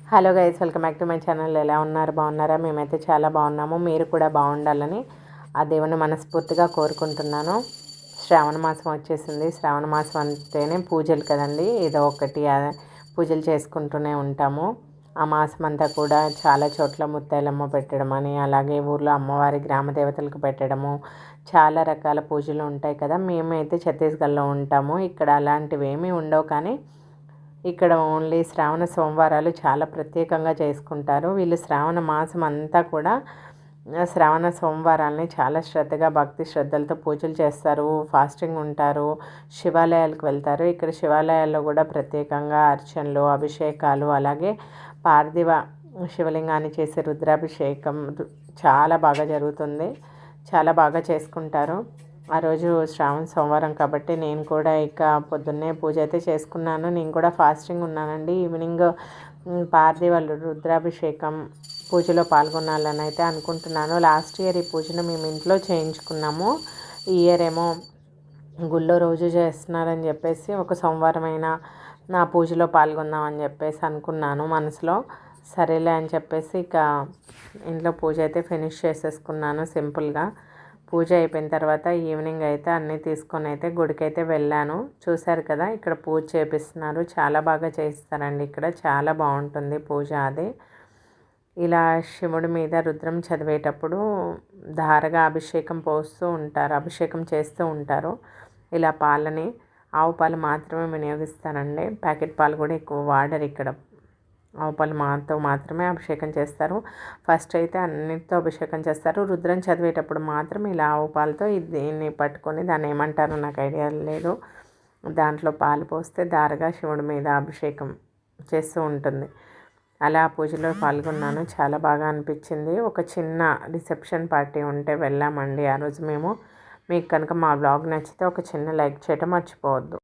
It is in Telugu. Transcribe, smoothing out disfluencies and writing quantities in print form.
Hello guys, welcome back to my channel. ఎలా ఉన్నారు? బాగున్నారా? మేమైతే చాలా బాగున్నాము. మీరు కూడా బాగుండాలని ఆ దేవుని మనస్ఫూర్తిగా కోరుకుంటున్నాను. శ్రావణ మాసం వచ్చేసింది. శ్రావణ మాసం అంటేనే పూజలు కదండి. ఏదో ఒకటి పూజలు చేసుకుంటూనే ఉంటాము. ఆ మాసం అంతా కూడా చాలా చోట్ల ముత్తైలమ్మ పెట్టడం అని, అలాగే ఊర్లో అమ్మవారి గ్రామ దేవతలకు పెట్టడము, చాలా రకాల పూజలు ఉంటాయి కదా. మేమైతే ఛత్తీస్గఢ్లో ఉంటాము. ఇక్కడ అలాంటివి ఏమీ ఉండవు, కానీ ఇక్కడ ఓన్లీ శ్రావణ సోమవారాలు చాలా ప్రత్యేకంగా చేసుకుంటారు. వీళ్ళు శ్రావణ మాసం అంతా కూడా శ్రావణ సోమవారాలని చాలా శ్రద్ధగా భక్తి శ్రద్ధలతో పూజలు చేస్తారు, ఫాస్టింగ్ ఉంటారు, శివాలయాలకు వెళ్తారు. ఇక్కడ శివాలయాల్లో కూడా ప్రత్యేకంగా అర్చనలు, అభిషేకాలు, అలాగే పార్థివ శివలింగాన్ని చేసే రుద్రాభిషేకం చాలా బాగా జరుగుతుంది. చాలా బాగా చేసుకుంటారు. ఆ రోజు శ్రావణ సోమవారం కాబట్టి నేను కూడా ఇక పొద్దున్నే పూజ అయితే చేసుకున్నాను. నేను కూడా ఫాస్టింగ్ ఉన్నానండి. ఈవినింగ్ పార్థివ రుద్రాభిషేకం పూజలో పాల్గొనాలని అయితే అనుకుంటున్నాను. లాస్ట్ ఇయర్ ఈ పూజను మేము ఇంట్లో చేయించుకున్నాము. ఈ ఇయర్ ఏమో గుళ్ళో రోజు చేస్తున్నారని చెప్పేసి ఒక సోమవారం అయినా నా పూజలో పాల్గొందామని చెప్పేసి అనుకున్నాను మనసులో. సరేలే అని చెప్పేసి ఇక ఇంట్లో పూజ అయితే ఫినిష్ చేసేసుకున్నాను సింపుల్గా. పూజ అయిపోయిన తర్వాత ఈవినింగ్ అయితే అన్నీ తీసుకొని అయితే గుడికి అయితే వెళ్ళాను. చూశారు కదా, ఇక్కడ పూజ చేపిస్తున్నారు. చాలా బాగా చేస్తారండి. ఇక్కడ చాలా బాగుంటుంది పూజ. అది ఇలా శివుడి మీద రుద్రం చదివేటప్పుడు ధారగా అభిషేకం పోస్తూ ఉంటారు, అభిషేకం చేస్తూ ఉంటారు. ఇలా పాలని ఆవు పాలు మాత్రమే వినియోగిస్తారండి. ప్యాకెట్ పాలు కూడా ఎక్కువ వాడరు ఇక్కడ. ఆవు పాలు మాత్రమే అభిషేకం చేస్తారు. ఫస్ట్ అయితే అన్నిటితో అభిషేకం చేస్తారు. రుద్రం చదివేటప్పుడు మాత్రం ఇలా ఆవు పాలతో దీన్ని పట్టుకొని, దాన్ని ఏమంటారో నాకు ఐడియా లేదు, దాంట్లో పాలు పోస్తే దారగా శివుడి మీద అభిషేకం చేస్తూ ఉంటుంది. అలా పూజలో పాల్గొన్నాను. చాలా బాగా అనిపించింది. ఒక చిన్న రిసెప్షన్ పార్టీ ఉంటే వెళ్ళామండి ఆ రోజు మేము. మీకు కనుక మా బ్లాగ్ నచ్చితే ఒక చిన్న లైక్ చేయడం మర్చిపోవద్దు.